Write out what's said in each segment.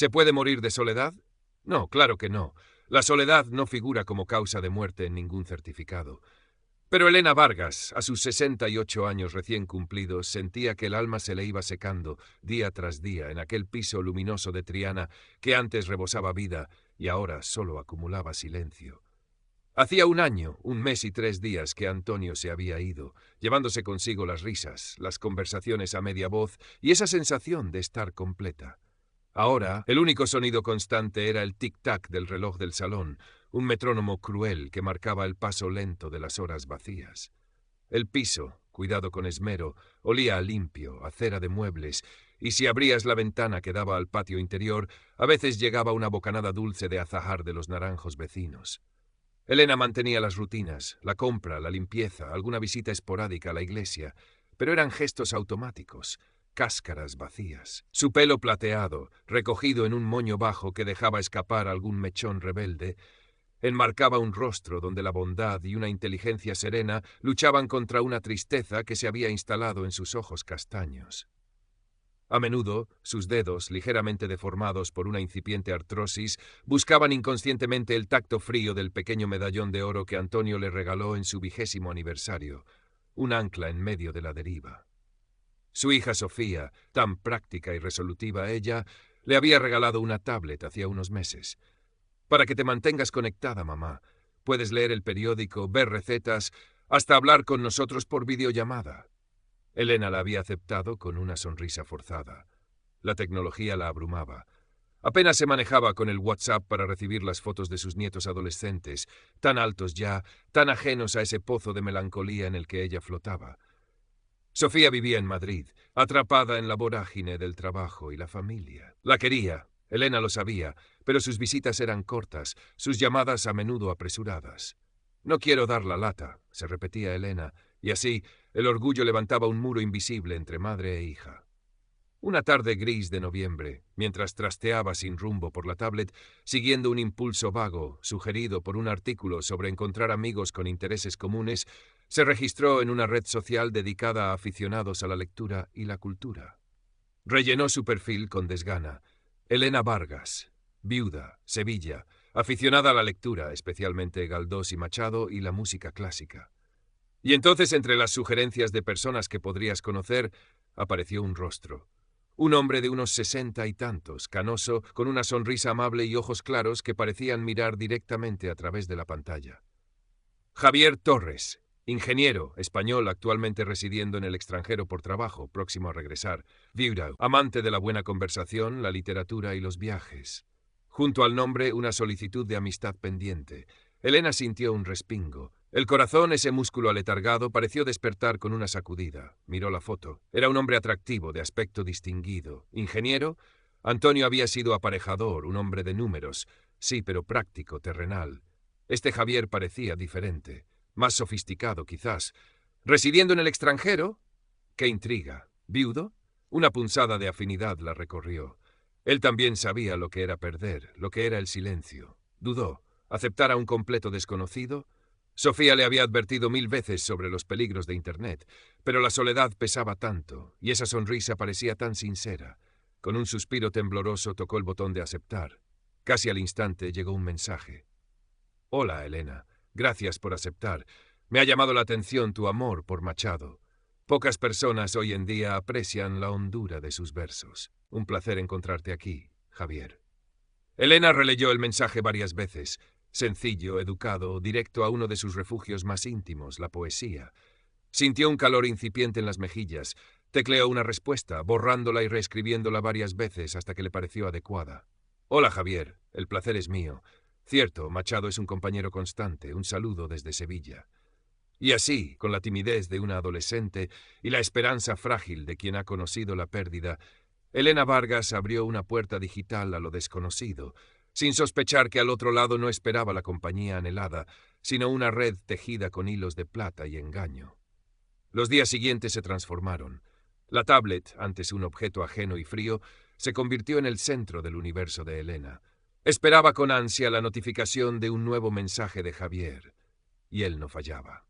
¿Se puede morir de soledad? No, claro que no. La soledad no figura como causa de muerte en ningún certificado. Pero Elena Vargas, a sus 68 años recién cumplidos, sentía que el alma se le iba secando día tras día en aquel piso luminoso de Triana que antes rebosaba vida y ahora solo acumulaba silencio. Hacía un año, un mes y 3 días que Antonio se había ido, llevándose consigo las risas, las conversaciones a media voz y esa sensación de estar completa. Ahora, el único sonido constante era el tic-tac del reloj del salón, un metrónomo cruel que marcaba el paso lento de las horas vacías. El piso, cuidado con esmero, olía a limpio, a cera de muebles, y si abrías la ventana que daba al patio interior, a veces llegaba una bocanada dulce de azahar de los naranjos vecinos. Elena mantenía las rutinas, la compra, la limpieza, alguna visita esporádica a la iglesia, pero eran gestos automáticos, cáscaras vacías. Su pelo plateado, recogido en un moño bajo que dejaba escapar algún mechón rebelde, enmarcaba un rostro donde la bondad y una inteligencia serena luchaban contra una tristeza que se había instalado en sus ojos castaños. A menudo, sus dedos, ligeramente deformados por una incipiente artrosis, buscaban inconscientemente el tacto frío del pequeño medallón de oro que Antonio le regaló en su 20º aniversario, un ancla en medio de la deriva. Su hija Sofía, tan práctica y resolutiva ella, le había regalado una tablet hacía unos meses. Para que te mantengas conectada, mamá. Puedes leer el periódico, ver recetas, hasta hablar con nosotros por videollamada. Elena la había aceptado con una sonrisa forzada. La tecnología la abrumaba. Apenas se manejaba con el WhatsApp para recibir las fotos de sus nietos adolescentes, tan altos ya, tan ajenos a ese pozo de melancolía en el que ella flotaba. Sofía vivía en Madrid, atrapada en la vorágine del trabajo y la familia. La quería, Elena lo sabía, pero sus visitas eran cortas, sus llamadas a menudo apresuradas. «No quiero dar la lata», se repetía Elena, y así el orgullo levantaba un muro invisible entre madre e hija. Una tarde gris de noviembre, mientras trasteaba sin rumbo por la tablet, siguiendo un impulso vago, sugerido por un artículo sobre encontrar amigos con intereses comunes, se registró en una red social dedicada a aficionados a la lectura y la cultura. Rellenó su perfil con desgana. Elena Vargas, viuda, Sevilla, aficionada a la lectura, especialmente Galdós y Machado y la música clásica. Y entonces, entre las sugerencias de personas que podrías conocer, apareció un rostro. Un hombre de unos 60 y tantos, canoso, con una sonrisa amable y ojos claros que parecían mirar directamente a través de la pantalla. Javier Torres, ingeniero, español actualmente residiendo en el extranjero por trabajo, próximo a regresar. Viuda, amante de la buena conversación, la literatura y los viajes. Junto al nombre, una solicitud de amistad pendiente. Elena sintió un respingo. El corazón, ese músculo aletargado, pareció despertar con una sacudida. Miró la foto. Era un hombre atractivo, de aspecto distinguido. ¿Ingeniero? Antonio había sido aparejador, un hombre de números. Sí, pero práctico, terrenal. Este Javier parecía diferente. Más sofisticado, quizás. ¿Residiendo en el extranjero? ¡Qué intriga! ¿Viudo? Una punzada de afinidad la recorrió. Él también sabía lo que era perder, lo que era el silencio. Dudó. ¿Aceptar a un completo desconocido? Sofía le había advertido 1000 veces sobre los peligros de Internet, pero la soledad pesaba tanto, y esa sonrisa parecía tan sincera. Con un suspiro tembloroso tocó el botón de aceptar. Casi al instante llegó un mensaje. «Hola, Elena. Gracias por aceptar. Me ha llamado la atención tu amor por Machado. Pocas personas hoy en día aprecian la hondura de sus versos. Un placer encontrarte aquí, Javier». Elena releyó el mensaje varias veces. Sencillo, educado, directo a uno de sus refugios más íntimos, la poesía. Sintió un calor incipiente en las mejillas. Tecleó una respuesta, borrándola y reescribiéndola varias veces hasta que le pareció adecuada. «Hola, Javier. El placer es mío. Cierto, Machado es un compañero constante. Un saludo desde Sevilla». Y así, con la timidez de una adolescente y la esperanza frágil de quien ha conocido la pérdida, Elena Vargas abrió una puerta digital a lo desconocido, sin sospechar que al otro lado no esperaba la compañía anhelada, sino una red tejida con hilos de plata y engaño. Los días siguientes se transformaron. La tablet, antes un objeto ajeno y frío, se convirtió en el centro del universo de Elena. Esperaba con ansia la notificación de un nuevo mensaje de Javier, y él no fallaba.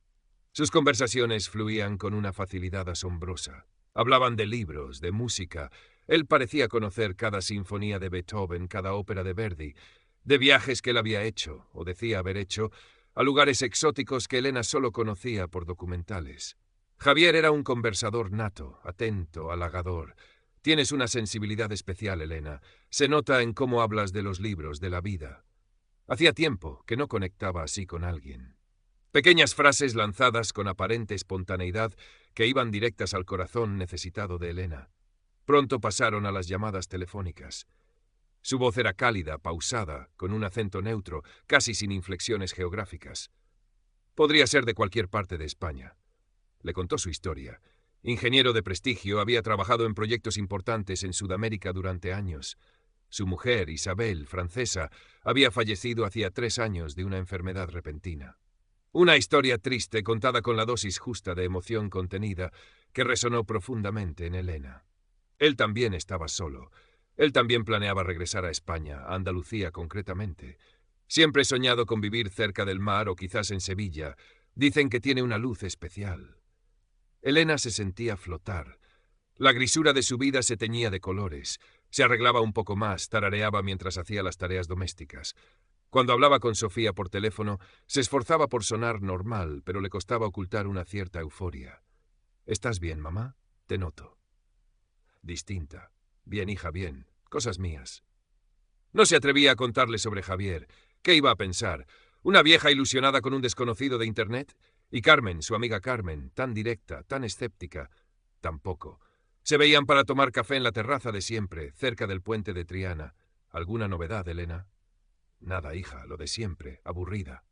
Sus conversaciones fluían con una facilidad asombrosa. Hablaban de libros, de música, Él parecía conocer cada sinfonía de Beethoven, cada ópera de Verdi, de viajes que él había hecho, o decía haber hecho, a lugares exóticos que Elena solo conocía por documentales. Javier era un conversador nato, atento, halagador. Tienes una sensibilidad especial, Elena. Se nota en cómo hablas de los libros, de la vida. Hacía tiempo que no conectaba así con alguien. Pequeñas frases lanzadas con aparente espontaneidad que iban directas al corazón necesitado de Elena. Pronto pasaron a las llamadas telefónicas. Su voz era cálida, pausada, con un acento neutro, casi sin inflexiones geográficas. Podría ser de cualquier parte de España. Le contó su historia. Ingeniero de prestigio, había trabajado en proyectos importantes en Sudamérica durante años. Su mujer, Isabel, francesa, había fallecido hacía 3 años de una enfermedad repentina. Una historia triste contada con la dosis justa de emoción contenida que resonó profundamente en Elena. Él también estaba solo. Él también planeaba regresar a España, a Andalucía concretamente. Siempre he soñado con vivir cerca del mar o quizás en Sevilla. Dicen que tiene una luz especial. Elena se sentía flotar. La grisura de su vida se teñía de colores. Se arreglaba un poco más, tarareaba mientras hacía las tareas domésticas. Cuando hablaba con Sofía por teléfono, se esforzaba por sonar normal, pero le costaba ocultar una cierta euforia. ¿Estás bien, mamá? Te noto. Distinta. Bien, hija, bien. Cosas mías. No se atrevía a contarle sobre Javier. ¿Qué iba a pensar? ¿Una vieja ilusionada con un desconocido de Internet? Y Carmen, su amiga Carmen, tan directa, tan escéptica. Tampoco. Se veían para tomar café en la terraza de siempre, cerca del puente de Triana. ¿Alguna novedad, Elena? Nada, hija, lo de siempre, aburrida.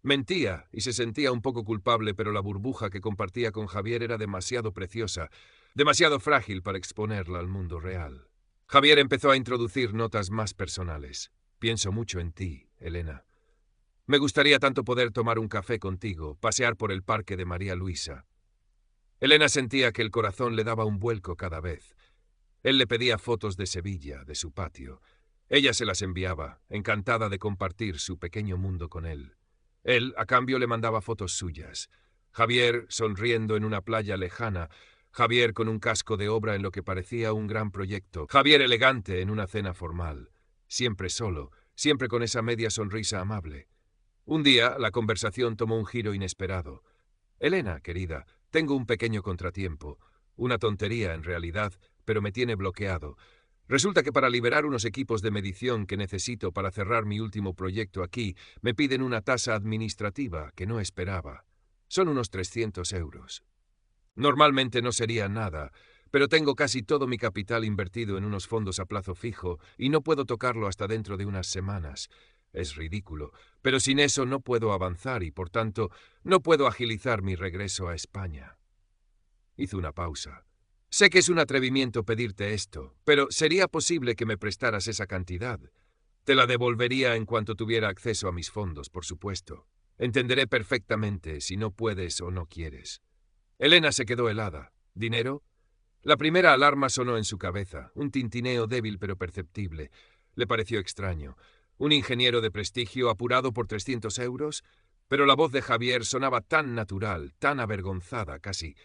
Mentía y se sentía un poco culpable, pero la burbuja que compartía con Javier era demasiado preciosa, demasiado frágil para exponerla al mundo real. Javier empezó a introducir notas más personales. Pienso mucho en ti, Elena. Me gustaría tanto poder tomar un café contigo, pasear por el parque de María Luisa. Elena sentía que el corazón le daba un vuelco cada vez. Él le pedía fotos de Sevilla, de su patio. Ella se las enviaba, encantada de compartir su pequeño mundo con él. Él, a cambio, le mandaba fotos suyas. Javier sonriendo en una playa lejana, Javier con un casco de obra en lo que parecía un gran proyecto, Javier elegante en una cena formal, siempre solo, siempre con esa media sonrisa amable. Un día la conversación tomó un giro inesperado. Elena, querida, tengo un pequeño contratiempo, una tontería en realidad, pero me tiene bloqueado. Resulta que para liberar unos equipos de medición que necesito para cerrar mi último proyecto aquí, me piden una tasa administrativa que no esperaba. Son unos 300 euros. Normalmente no sería nada, pero tengo casi todo mi capital invertido en unos fondos a plazo fijo y no puedo tocarlo hasta dentro de unas semanas. Es ridículo, pero sin eso no puedo avanzar y, por tanto, no puedo agilizar mi regreso a España. Hizo una pausa. Sé que es un atrevimiento pedirte esto, pero ¿sería posible que me prestaras esa cantidad? Te la devolvería en cuanto tuviera acceso a mis fondos, por supuesto. Entenderé perfectamente si no puedes o no quieres. Elena se quedó helada. ¿Dinero? La primera alarma sonó en su cabeza, un tintineo débil pero perceptible. Le pareció extraño. Un ingeniero de prestigio apurado por 300 euros, pero la voz de Javier sonaba tan natural, tan avergonzada casi.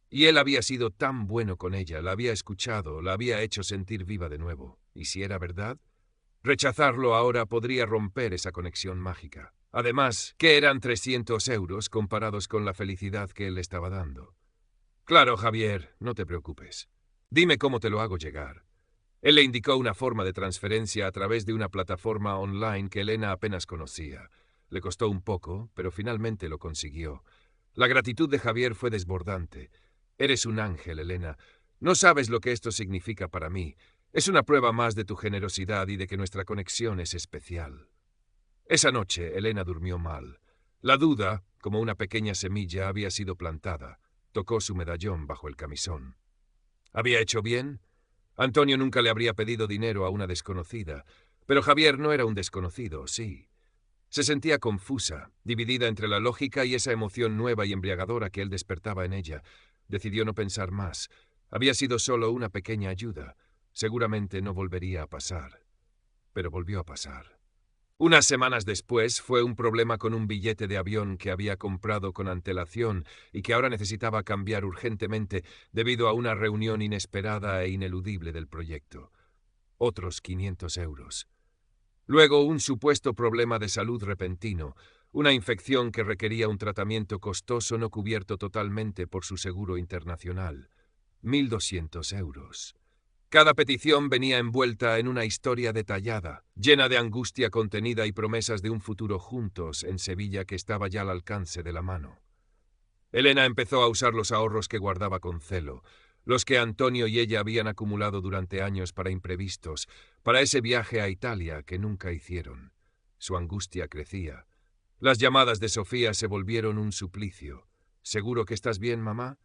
Y él había sido tan bueno con ella, la había escuchado, la había hecho sentir viva de nuevo. ¿Y si era verdad? Rechazarlo ahora podría romper esa conexión mágica. Además, ¿qué eran 300 euros comparados con la felicidad que él le estaba dando? Claro, Javier, no te preocupes. Dime cómo te lo hago llegar. Él le indicó una forma de transferencia a través de una plataforma online que Elena apenas conocía. Le costó un poco, pero finalmente lo consiguió. La gratitud de Javier fue desbordante. Eres un ángel, Elena. No sabes lo que esto significa para mí. Es una prueba más de tu generosidad y de que nuestra conexión es especial. Esa noche, Elena durmió mal. La duda, como una pequeña semilla, había sido plantada. Tocó su medallón bajo el camisón. ¿Había hecho bien? Antonio nunca le habría pedido dinero a una desconocida, pero Javier no era un desconocido, sí. Se sentía confusa, dividida entre la lógica y esa emoción nueva y embriagadora que él despertaba en ella. Decidió no pensar más. Había sido solo una pequeña ayuda. Seguramente no volvería a pasar. Pero volvió a pasar. Unas semanas después fue un problema con un billete de avión que había comprado con antelación y que ahora necesitaba cambiar urgentemente debido a una reunión inesperada e ineludible del proyecto. Otros 500 euros. Luego un supuesto problema de salud repentino, una infección que requería un tratamiento costoso no cubierto totalmente por su seguro internacional. 1.200 euros. Cada petición venía envuelta en una historia detallada, llena de angustia contenida y promesas de un futuro juntos en Sevilla que estaba ya al alcance de la mano. Elena empezó a usar los ahorros que guardaba con celo, los que Antonio y ella habían acumulado durante años para imprevistos, para ese viaje a Italia que nunca hicieron. Su angustia crecía. Las llamadas de Sofía se volvieron un suplicio. ¿Seguro que estás bien, mamá?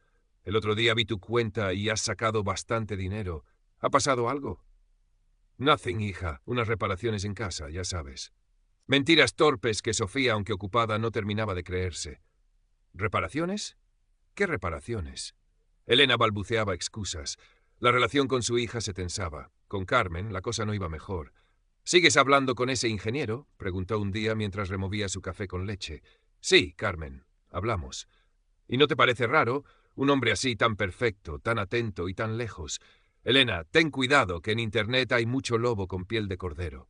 El otro día vi tu cuenta y has sacado bastante dinero. ¿Ha pasado algo? Nothing, hija. Unas reparaciones en casa, ya sabes. Mentiras torpes que Sofía, aunque ocupada, no terminaba de creerse. ¿Reparaciones? ¿Qué reparaciones? Elena balbuceaba excusas. La relación con su hija se tensaba. Con Carmen, la cosa no iba mejor. ¿Sigues hablando con ese ingeniero?, preguntó un día mientras removía su café con leche. Sí, Carmen, hablamos. ¿Y no te parece raro? Un hombre así, tan perfecto, tan atento y tan lejos. Elena, ten cuidado, que en Internet hay mucho lobo con piel de cordero.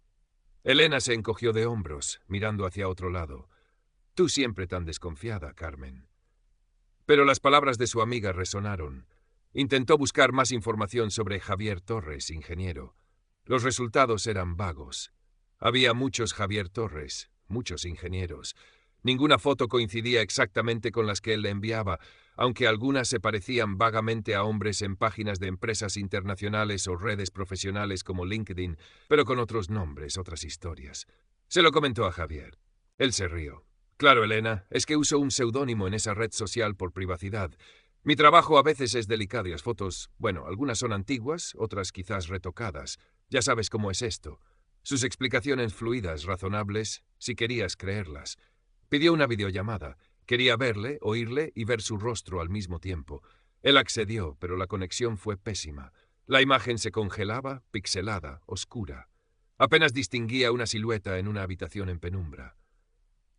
Elena se encogió de hombros, mirando hacia otro lado. Tú siempre tan desconfiada, Carmen. Pero las palabras de su amiga resonaron. Intentó buscar más información sobre Javier Torres, ingeniero. Los resultados eran vagos. Había muchos Javier Torres, muchos ingenieros. Ninguna foto coincidía exactamente con las que él le enviaba, aunque algunas se parecían vagamente a hombres en páginas de empresas internacionales o redes profesionales como LinkedIn, pero con otros nombres, otras historias. Se lo comentó a Javier. Él se rió. Claro, Elena, es que uso un seudónimo en esa red social por privacidad. Mi trabajo a veces es delicado y las fotos, bueno, algunas son antiguas, otras quizás retocadas. Ya sabes cómo es esto. Sus explicaciones fluidas, razonables, si querías creerlas. Pidió una videollamada. Quería verle, oírle y ver su rostro al mismo tiempo. Él accedió, pero la conexión fue pésima. La imagen se congelaba, pixelada, oscura. Apenas distinguía una silueta en una habitación en penumbra.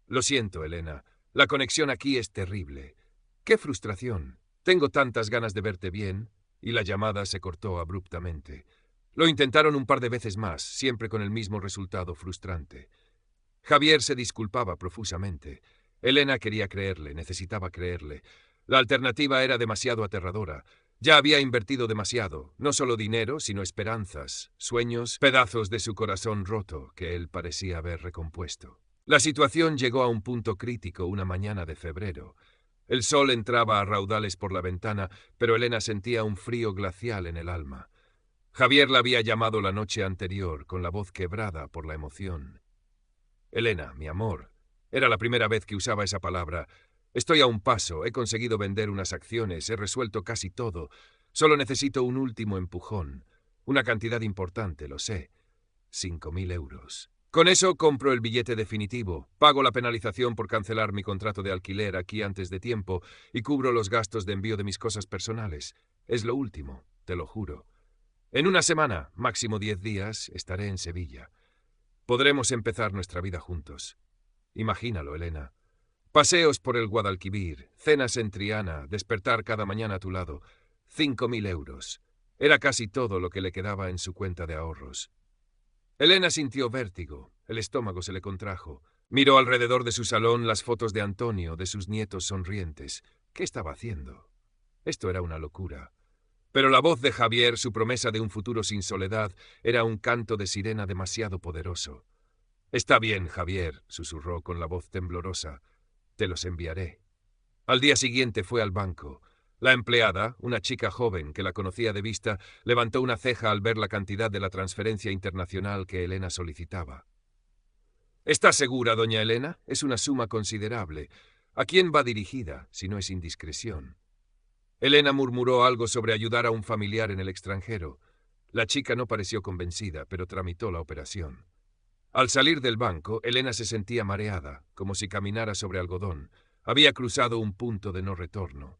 Lo siento, Elena. La conexión aquí es terrible. ¡Qué frustración! Tengo tantas ganas de verte bien. Y la llamada se cortó abruptamente. Lo intentaron un par de veces más, siempre con el mismo resultado frustrante. Javier se disculpaba profusamente. Elena quería creerle, necesitaba creerle. La alternativa era demasiado aterradora. Ya había invertido demasiado, no solo dinero, sino esperanzas, sueños, pedazos de su corazón roto que él parecía haber recompuesto. La situación llegó a un punto crítico una mañana de febrero. El sol entraba a raudales por la ventana, pero Elena sentía un frío glacial en el alma. Javier la había llamado la noche anterior, con la voz quebrada por la emoción. Elena, mi amor. Era la primera vez que usaba esa palabra. Estoy a un paso, he conseguido vender unas acciones, he resuelto casi todo. Solo necesito un último empujón. Una cantidad importante, lo sé. 5.000 euros. Con eso compro el billete definitivo, pago la penalización por cancelar mi contrato de alquiler aquí antes de tiempo y cubro los gastos de envío de mis cosas personales. Es lo último, te lo juro. En una semana, máximo 10 días, estaré en Sevilla. Podremos empezar nuestra vida juntos. Imagínalo, Elena. Paseos por el Guadalquivir, cenas en Triana, despertar cada mañana a tu lado. 5.000 euros. Era casi todo lo que le quedaba en su cuenta de ahorros. Elena sintió vértigo, el estómago se le contrajo. Miró alrededor de su salón las fotos de Antonio, de sus nietos sonrientes. ¿Qué estaba haciendo? Esto era una locura. Pero la voz de Javier, su promesa de un futuro sin soledad, era un canto de sirena demasiado poderoso. Está bien, Javier, susurró con la voz temblorosa. Te los enviaré. Al día siguiente fue al banco. La empleada, una chica joven que la conocía de vista, levantó una ceja al ver la cantidad de la transferencia internacional que Elena solicitaba. ¿Está segura, doña Elena? Es una suma considerable. ¿A quién va dirigida, si no es indiscreción? Elena murmuró algo sobre ayudar a un familiar en el extranjero. La chica no pareció convencida, pero tramitó la operación. Al salir del banco, Elena se sentía mareada, como si caminara sobre algodón. Había cruzado un punto de no retorno.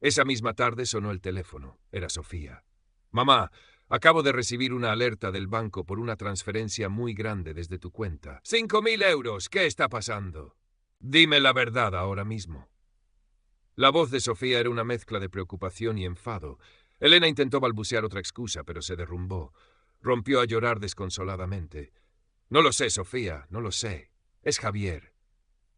Esa misma tarde sonó el teléfono. Era Sofía. «Mamá, Acabo de recibir una alerta del banco por una transferencia muy grande desde tu cuenta. 5.000 euros. ¿Qué está pasando? Dime la verdad ahora mismo. La voz de Sofía era una mezcla de preocupación y enfado. Elena intentó balbucear otra excusa, pero se derrumbó. Rompió a llorar desconsoladamente. No lo sé, Sofía, no lo sé. Es Javier.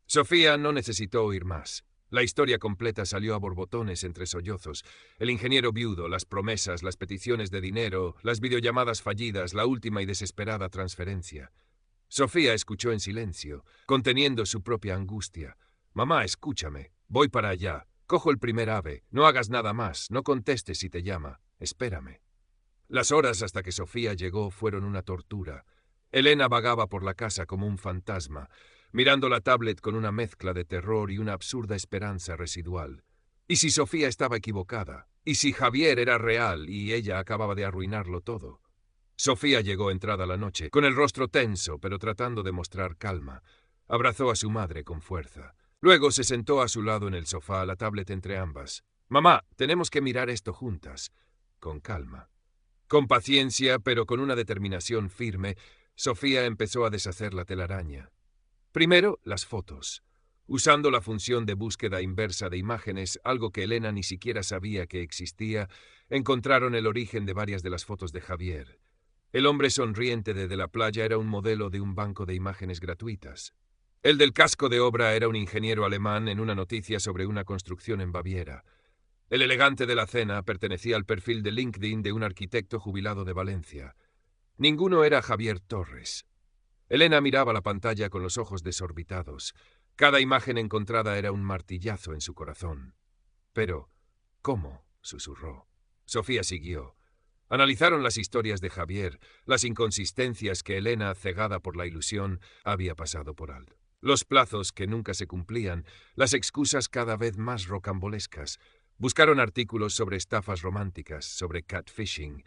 Sofía no necesitó oír más. La historia completa salió a borbotones entre sollozos. El ingeniero viudo, las promesas, las peticiones de dinero, las videollamadas fallidas, la última y desesperada transferencia. Sofía escuchó en silencio, conteniendo su propia angustia. Mamá, escúchame. Voy para allá. Cojo el primer ave. No hagas nada más. No contestes si te llama. Espérame. Las horas hasta que Sofía llegó fueron una tortura. Elena vagaba por la casa como un fantasma, mirando la tablet con una mezcla de terror y una absurda esperanza residual. ¿Y si Sofía estaba equivocada? ¿Y si Javier era real y ella acababa de arruinarlo todo? Sofía llegó entrada la noche, con el rostro tenso, pero tratando de mostrar calma. Abrazó a su madre con fuerza. Luego se sentó a su lado en el sofá, la tablet entre ambas. Mamá, tenemos que mirar esto juntas. Con calma. Con paciencia, pero con una determinación firme, Sofía empezó a deshacer la telaraña. Primero, las fotos. Usando la función de búsqueda inversa de imágenes, algo que Elena ni siquiera sabía que existía, encontraron el origen de varias de las fotos de Javier. El hombre sonriente desde la playa era un modelo de un banco de imágenes gratuitas. El del casco de obra era un ingeniero alemán en una noticia sobre una construcción en Baviera. El elegante de la cena pertenecía al perfil de LinkedIn de un arquitecto jubilado de Valencia. Ninguno era Javier Torres. Elena miraba la pantalla con los ojos desorbitados. Cada imagen encontrada era un martillazo en su corazón. Pero, ¿cómo?, susurró. Sofía siguió. Analizaron las historias de Javier, las inconsistencias que Elena, cegada por la ilusión, había pasado por alto. Los plazos que nunca se cumplían, las excusas cada vez más rocambolescas. Buscaron artículos sobre estafas románticas, sobre catfishing.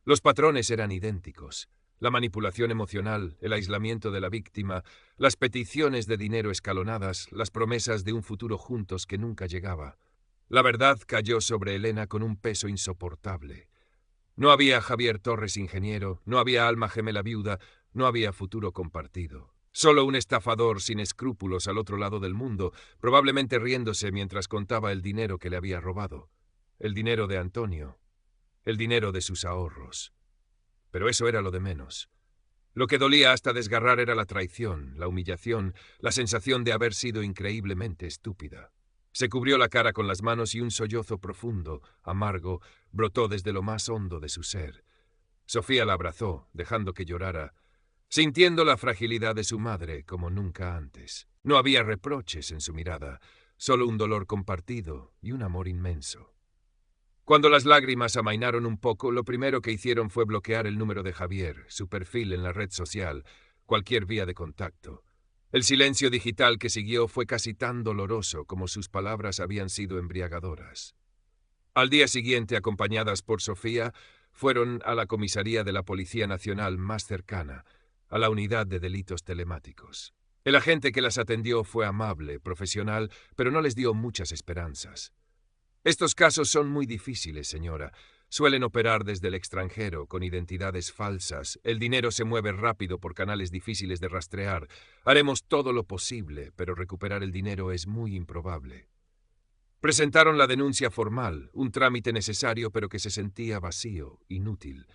Los patrones eran idénticos. La manipulación emocional, el aislamiento de la víctima, las peticiones de dinero escalonadas, las promesas de un futuro juntos que nunca llegaba. La verdad cayó sobre Elena con un peso insoportable. No había Javier Torres ingeniero, no había alma gemela viuda, no había futuro compartido. Solo un estafador sin escrúpulos al otro lado del mundo, probablemente riéndose mientras contaba el dinero que le había robado. El dinero de Antonio. El dinero de sus ahorros. Pero eso era lo de menos. Lo que dolía hasta desgarrar era la traición, la humillación, la sensación de haber sido increíblemente estúpida. Se cubrió la cara con las manos y un sollozo profundo, amargo, brotó desde lo más hondo de su ser. Sofía la abrazó, dejando que llorara, sintiendo la fragilidad de su madre como nunca antes. No había reproches en su mirada, solo un dolor compartido y un amor inmenso. Cuando las lágrimas amainaron un poco, lo primero que hicieron fue bloquear el número de Javier, su perfil en la red social, cualquier vía de contacto. El silencio digital que siguió fue casi tan doloroso como sus palabras habían sido embriagadoras. Al día siguiente, acompañadas por Sofía, fueron a la comisaría de la Policía Nacional más cercana, a la unidad de delitos telemáticos. El agente que las atendió fue amable, profesional, pero no les dio muchas esperanzas. Estos casos son muy difíciles, señora. Suelen operar desde el extranjero, con identidades falsas. El dinero se mueve rápido por canales difíciles de rastrear. Haremos todo lo posible, pero recuperar el dinero es muy improbable. Presentaron la denuncia formal, un trámite necesario pero que se sentía vacío, inútil.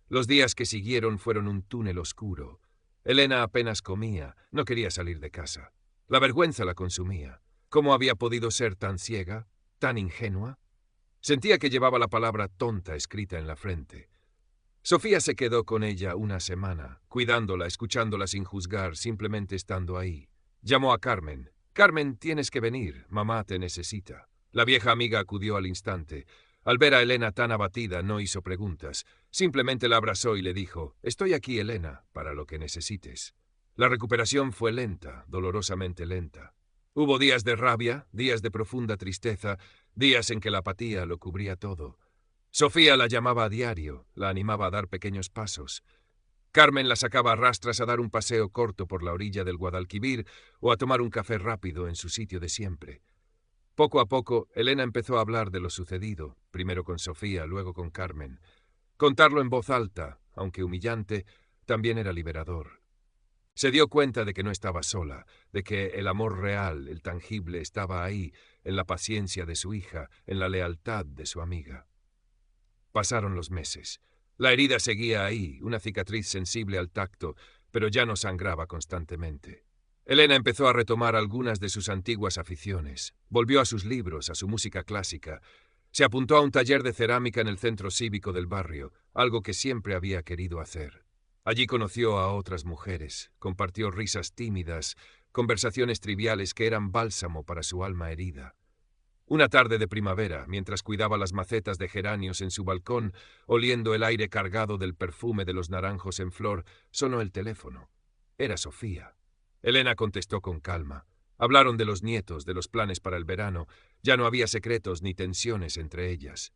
Los días que siguieron fueron un túnel oscuro. Elena apenas comía, no quería salir de casa. La vergüenza la consumía. ¿Cómo había podido ser tan ciega, tan ingenua? Sentía que llevaba la palabra tonta escrita en la frente. Sofía se quedó con ella una semana, cuidándola, escuchándola sin juzgar, simplemente estando ahí. Llamó a Carmen. «Carmen, tienes que venir, mamá te necesita». La vieja amiga acudió al instante. Al ver a Elena tan abatida, no hizo preguntas. Simplemente la abrazó y le dijo: «Estoy aquí, Elena, para lo que necesites». La recuperación fue lenta, dolorosamente lenta. Hubo días de rabia, días de profunda tristeza, días en que la apatía lo cubría todo. Sofía la llamaba a diario, la animaba a dar pequeños pasos. Carmen la sacaba a rastras a dar un paseo corto por la orilla del Guadalquivir o a tomar un café rápido en su sitio de siempre. Poco a poco, Elena empezó a hablar de lo sucedido, primero con Sofía, luego con Carmen. Contarlo en voz alta, aunque humillante, también era liberador. Se dio cuenta de que no estaba sola, de que el amor real, el tangible, estaba ahí, en la paciencia de su hija, en la lealtad de su amiga. Pasaron los meses. La herida seguía ahí, una cicatriz sensible al tacto, pero ya no sangraba constantemente. Elena empezó a retomar algunas de sus antiguas aficiones. Volvió a sus libros, a su música clásica. Se apuntó a un taller de cerámica en el centro cívico del barrio, algo que siempre había querido hacer. Allí conoció a otras mujeres, compartió risas tímidas, conversaciones triviales que eran bálsamo para su alma herida. Una tarde de primavera, mientras cuidaba las macetas de geranios en su balcón, oliendo el aire cargado del perfume de los naranjos en flor, sonó el teléfono. Era Sofía. Elena contestó con calma. Hablaron de los nietos, de los planes para el verano. Ya no había secretos ni tensiones entre ellas.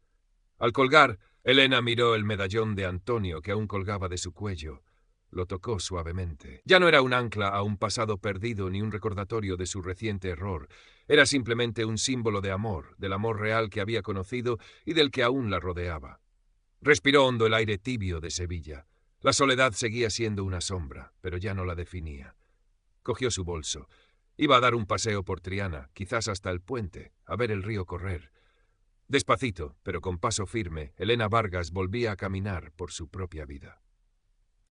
Al colgar, Elena miró el medallón de Antonio que aún colgaba de su cuello. Lo tocó suavemente. Ya no era un ancla a un pasado perdido ni un recordatorio de su reciente error. Era simplemente un símbolo de amor, del amor real que había conocido y del que aún la rodeaba. Respiró hondo el aire tibio de Sevilla. La soledad seguía siendo una sombra, pero ya no la definía. Cogió su bolso. Iba a dar un paseo por Triana, quizás hasta el puente, a ver el río correr. Despacito, pero con paso firme, Elena Vargas volvía a caminar por su propia vida.